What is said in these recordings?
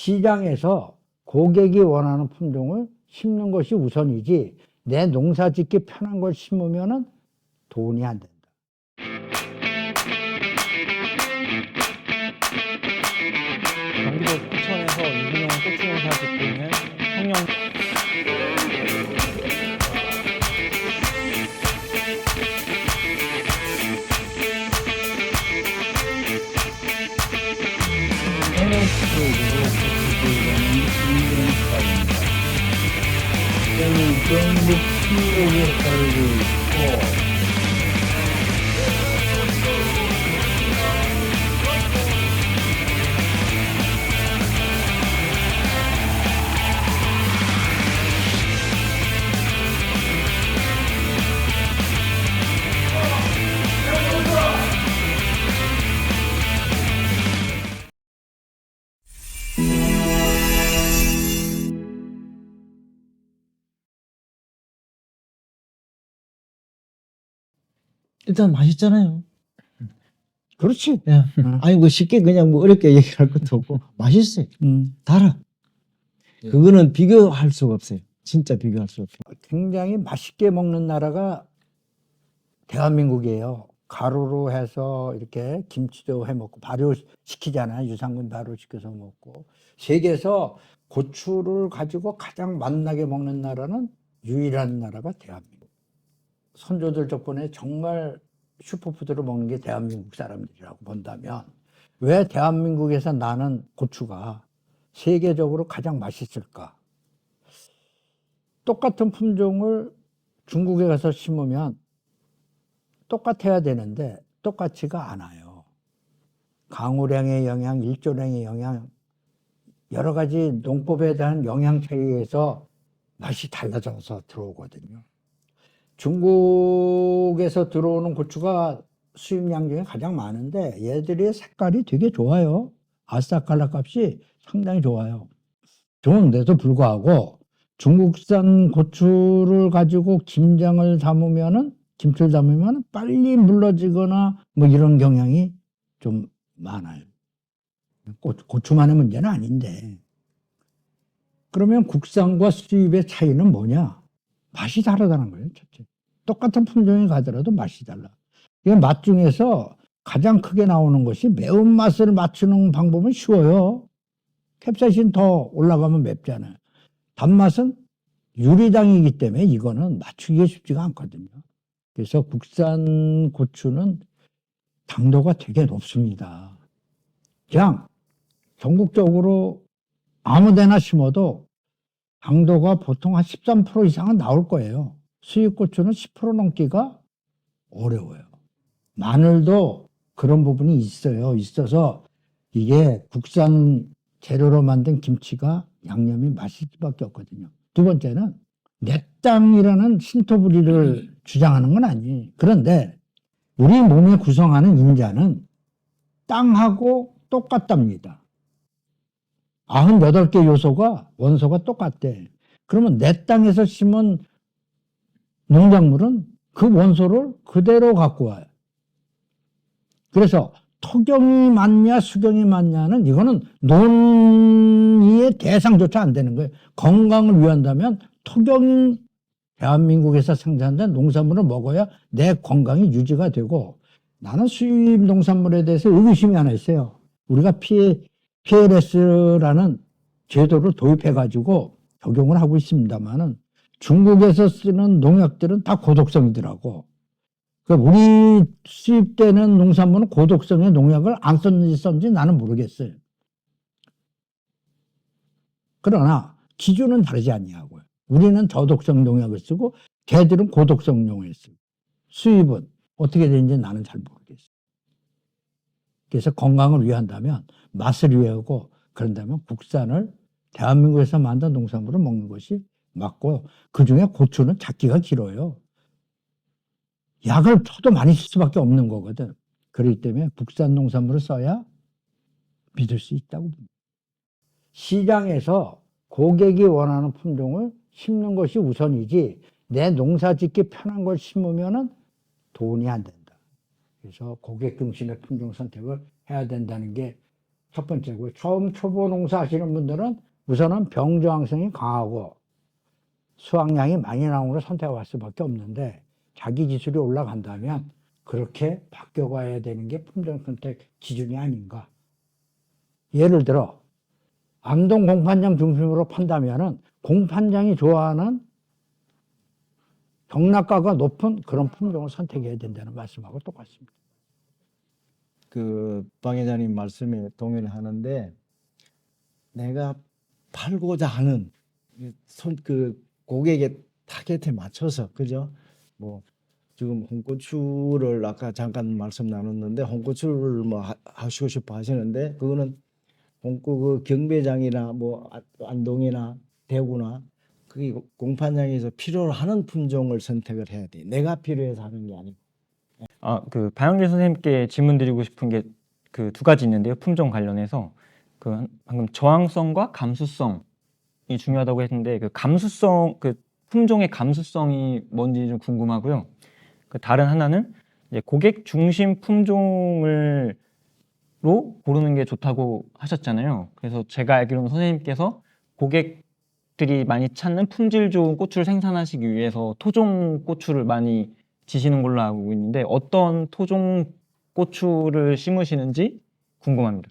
시장에서 고객이 원하는 품종을 심는 것이 우선이지 내 농사 짓기 편한 걸 심으면 돈이 안 된다. 경기도 포천에서 유기농 고추 농사 짓고 있는 청년 전부 피해에 살고 있고 일단 맛있잖아요. 그렇지. 예. 아니 뭐 쉽게 그냥 뭐 어렵게 얘기할 것도 없고 맛있어요. 달아. 그거는 비교할 수가 없어요. 진짜 비교할 수 없어요. 굉장히 맛있게 먹는 나라가 대한민국이에요. 가루로 해서 이렇게 김치도 해 먹고 발효시키잖아요. 유산균 발효시켜서 먹고. 세계에서 고추를 가지고 가장 맛나게 먹는 나라는 유일한 나라가 대한민국. 선조들 덕분에 정말 슈퍼푸드를 먹는 게 대한민국 사람들이라고 본다면 왜 대한민국에서 나는 고추가 세계적으로 가장 맛있을까? 똑같은 품종을 중국에 가서 심으면 똑같아야 되는데 똑같지가 않아요. 강우량의 영향, 일조량의 영향, 여러 가지 농법에 대한 영향 차이에서 맛이 달라져서 들어오거든요. 중국에서 들어오는 고추가 수입량 중에 가장 많은데 얘들의 색깔이 되게 좋아요. 아스타칼라 값이 상당히 좋아요. 좋은데도 불구하고 중국산 고추를 가지고 김치를 담으면 빨리 물러지거나 뭐 이런 경향이 좀 많아요. 고추만의 문제는 아닌데. 그러면 국산과 수입의 차이는 뭐냐? 맛이 다르다는 거예요. 첫째. 똑같은 품종이 가더라도 맛이 달라. 맛 중에서 가장 크게 나오는 것이 매운맛을 맞추는 방법은 쉬워요. 캡사이신 더 올라가면 맵잖아요. 단맛은 유리당이기 때문에 이거는 맞추기가 쉽지가 않거든요. 그래서 국산 고추는 당도가 되게 높습니다. 그냥 전국적으로 아무 데나 심어도 당도가 보통 한 13% 이상은 나올 거예요. 수입 고추는 10% 넘기가 어려워요. 마늘도 그런 부분이 있어서 이게 국산 재료로 만든 김치가 양념이 맛있을 수밖에 없거든요. 두 번째는 내 땅이라는 신토부리를 주장하는 건 아니에요. 그런데 우리 몸에 구성하는 인자는 땅하고 똑같답니다. 98개 요소가 원소가 똑같대. 그러면 내 땅에서 심은 농작물은 그 원소를 그대로 갖고 와요. 그래서 토경이 맞냐 수경이 맞냐는 이거는 논의의 대상조차 안 되는 거예요. 건강을 위한다면 토경이 대한민국에서 생산된 농산물을 먹어야 내 건강이 유지가 되고, 나는 수입 농산물에 대해서 의구심이 하나 있어요. 우리가 PLS라는 제도를 도입해가지고 적용을 하고 있습니다만은 중국에서 쓰는 농약들은 다 고독성이더라고. 그러니까 우리 수입되는 농산물은 고독성의 농약을 안 썼는지 나는 모르겠어요. 그러나 기준은 다르지 않냐고요. 우리는 저독성 농약을 쓰고 걔들은 고독성 농약을 쓰고. 수입은 어떻게 되는지 나는 잘 모르겠어요. 그래서 건강을 위한다면, 맛을 위하고 그런다면 국산을 대한민국에서 만든 농산물을 먹는 것이 맞고, 그중에 고추는 잡기가 길어요. 약을 쳐도 많이 쓸 수밖에 없는 거거든. 그렇기 때문에 국산 농산물을 써야 믿을 수 있다고 봅니다. 시장에서 고객이 원하는 품종을 심는 것이 우선이지 내 농사 짓기 편한 걸 심으면 돈이 안 된다. 그래서 고객 중심의 품종 선택을 해야 된다는 게 첫 번째고, 처음 초보 농사 하시는 분들은 우선은 병저항성이 강하고 수확량이 많이 나오는 걸 선택할 수밖에 없는데, 자기 기술이 올라간다면 그렇게 바뀌어가야 되는 게 품종 선택 기준이 아닌가. 예를 들어 암동 공판장 중심으로 판다면은 공판장이 좋아하는 경락가가 높은 그런 품종을 선택해야 된다는 말씀하고 똑같습니다. 그 방 회장님 말씀에 동의를 하는데, 내가 팔고자 하는 그 고객의 타겟에 맞춰서, 그죠? 뭐 지금 홍고추를 아까 잠깐 말씀 나눴는데, 홍고추를 뭐 하시고 싶어 하시는데, 그거는 그 경매장이나 뭐 안동이나 대구나 그게 공판장에서 필요로 하는 품종을 선택을 해야 돼. 내가 필요해서 하는 게 아니고. 그 박영길 선생님께 질문 드리고 싶은 게 그 두 가지 있는데요. 품종 관련해서 그 방금 저항성과 감수성이 중요하다고 했는데, 그 감수성, 그 품종의 감수성이 뭔지 좀 궁금하고요. 그 다른 하나는 이제 고객 중심 품종을 로 고르는 게 좋다고 하셨잖아요. 그래서 제가 알기로는 선생님께서 고객들이 많이 찾는 품질 좋은 고추를 생산하시기 위해서 토종 고추를 많이 지시는 걸로 알고 있는데, 어떤 토종 고추를 심으시는지 궁금합니다.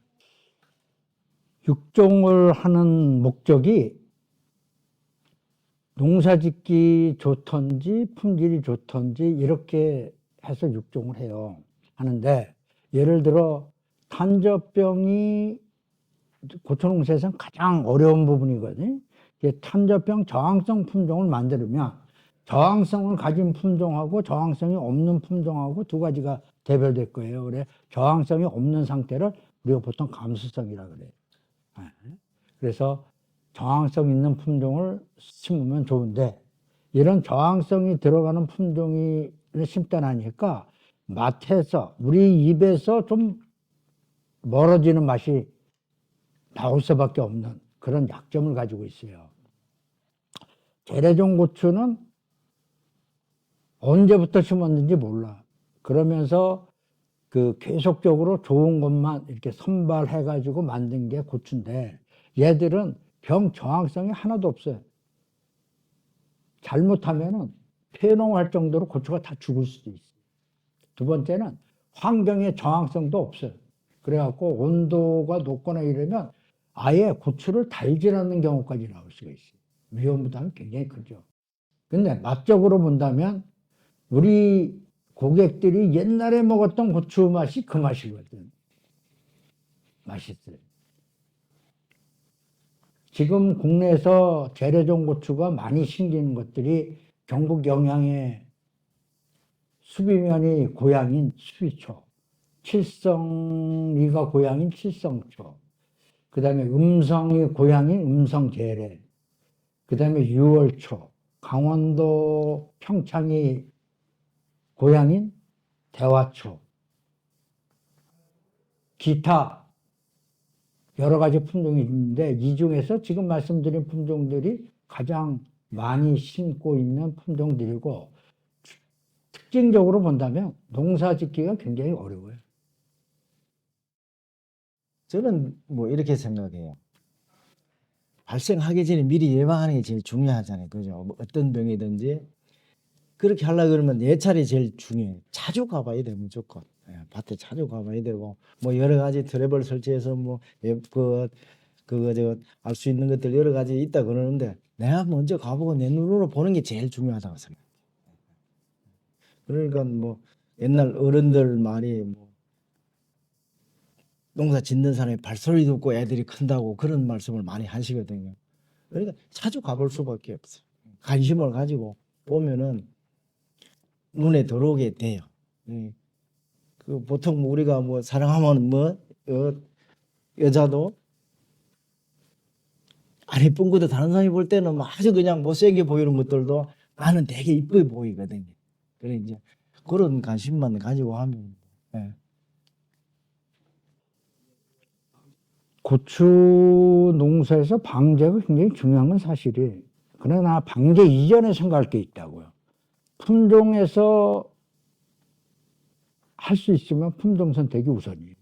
육종을 하는 목적이 농사짓기 좋던지 품질이 좋던지 이렇게 해서 육종을 해요. 하는데, 예를 들어 탄저병이 고추농사에서는 가장 어려운 부분이거든요. 탄저병 저항성 품종을 만들면 저항성을 가진 품종하고 저항성이 없는 품종하고 두 가지가 대별될 거예요. 그래, 저항성이 없는 상태를 우리가 보통 감수성이라 그래요. 그래서 저항성 있는 품종을 심으면 좋은데, 이런 저항성이 들어가는 품종을 심다 나니까 맛에서, 우리 입에서 좀 멀어지는 맛이 나올 수밖에 없는 그런 약점을 가지고 있어요. 재래종 고추는 언제부터 심었는지 몰라. 그러면서 그 계속적으로 좋은 것만 이렇게 선발해가지고 만든 게 고추인데, 얘들은 병 저항성이 하나도 없어요. 잘못하면은 폐농할 정도로 고추가 다 죽을 수도 있어요. 두 번째는 환경의 저항성도 없어요. 그래갖고 온도가 높거나 이러면 아예 고추를 달질 않는 경우까지 나올 수가 있어요. 위험부담이 굉장히 크죠. 근데 맛적으로 본다면 우리 고객들이 옛날에 먹었던 고추 맛이 그 맛이거든. 맛있어요. 지금 국내에서 재래종 고추가 많이 심기는 것들이 경북 영양의 수비면이 고향인 수비초, 칠성리가 고향인 칠성초, 그 다음에 음성이 고향인 음성재래, 그 다음에 유월초, 강원도 평창이 고향인 대화초, 기타 여러 가지 품종이 있는데, 이 중에서 지금 말씀드린 품종들이 가장 많이 심고 있는 품종들이고, 특징적으로 본다면 농사 짓기가 굉장히 어려워요. 저는 뭐 이렇게 생각해요. 발생하기 전에 미리 예방하는 게 제일 중요하잖아요. 그죠? 뭐 어떤 병이든지 그렇게 하려고 그러면 예찰이 제일 중요해요. 자주 가봐야 돼요, 무조건. 밭에 자주 가봐야 되고, 뭐 여러 가지 트랩을 설치해서 뭐 알 수 있는 것들 여러 가지 있다 그러는데, 내가 먼저 가보고 내 눈으로 보는 게 제일 중요하다고 생각해요. 그러니까 뭐 옛날 어른들 말이 뭐 농사 짓는 사람이 발소리 듣고 애들이 큰다고 그런 말씀을 많이 하시거든요. 그러니까 자주 가볼 수밖에 없어요. 관심을 가지고 보면은 눈에 들어오게 돼요. 그 보통 우리가 뭐 사랑하면 뭐 여자도 안 예쁜 것도 다른 사람이 볼 때는 아주 그냥 못생겨 보이는 것들도 나는 되게 이쁘게 보이거든요. 그래 이제 그런 관심만 가지고 하면. 고추 농사에서 방제가 굉장히 중요한 건 사실이에요. 그러나 방제 이전에 생각할 게 있다고요. 품종에서 할 수 있으면 품종 선택이 우선이에요.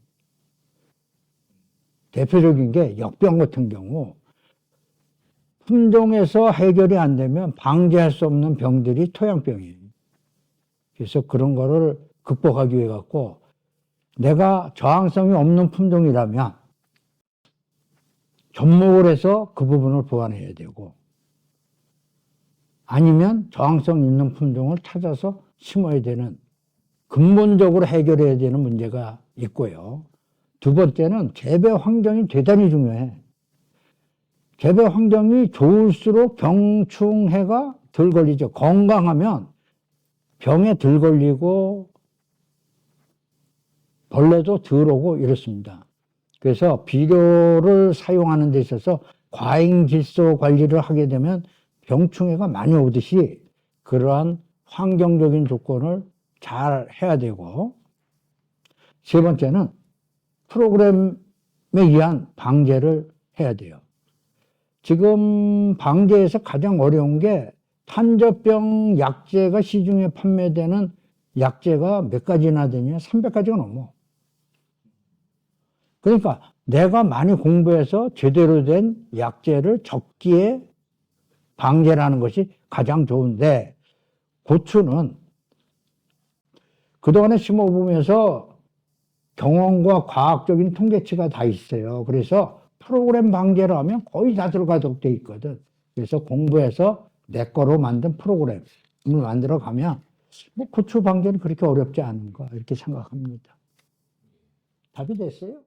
대표적인 게 역병 같은 경우 품종에서 해결이 안 되면 방제할 수 없는 병들이 토양병이에요. 그래서 그런 거를 극복하기 위해 갖고 내가 저항성이 없는 품종이라면 접목을 해서 그 부분을 보완해야 되고 아니면 저항성 있는 품종을 찾아서 심어야 되는 근본적으로 해결해야 되는 문제가 있고요. 두 번째는 재배 환경이 대단히 중요해. 재배 환경이 좋을수록 병충해가 덜 걸리죠. 건강하면 병에 덜 걸리고 벌레도 덜 오고 이렇습니다. 그래서 비료를 사용하는 데 있어서 과잉 질소 관리를 하게 되면 병충해가 많이 오듯이 그러한 환경적인 조건을 잘 해야 되고 세 번째는 프로그램에 의한 방제를 해야 돼요. 지금 방제에서 가장 어려운 게 탄저병 약제가 시중에 판매되는 약제가 몇 가지나 되냐? 300가지가 넘어. 그러니까 내가 많이 공부해서 제대로 된 약제를 적기에 방제를 하는 것이 가장 좋은데 고추는 그동안에 심어보면서 경험과 과학적인 통계치가 다 있어요. 그래서 프로그램 방제를 하면 거의 다 들어가도록 돼 있거든. 그래서 공부해서 내 거로 만든 프로그램을 만들어 가면 뭐 고추 방제는 그렇게 어렵지 않은 거 이렇게 생각합니다. 답이 됐어요?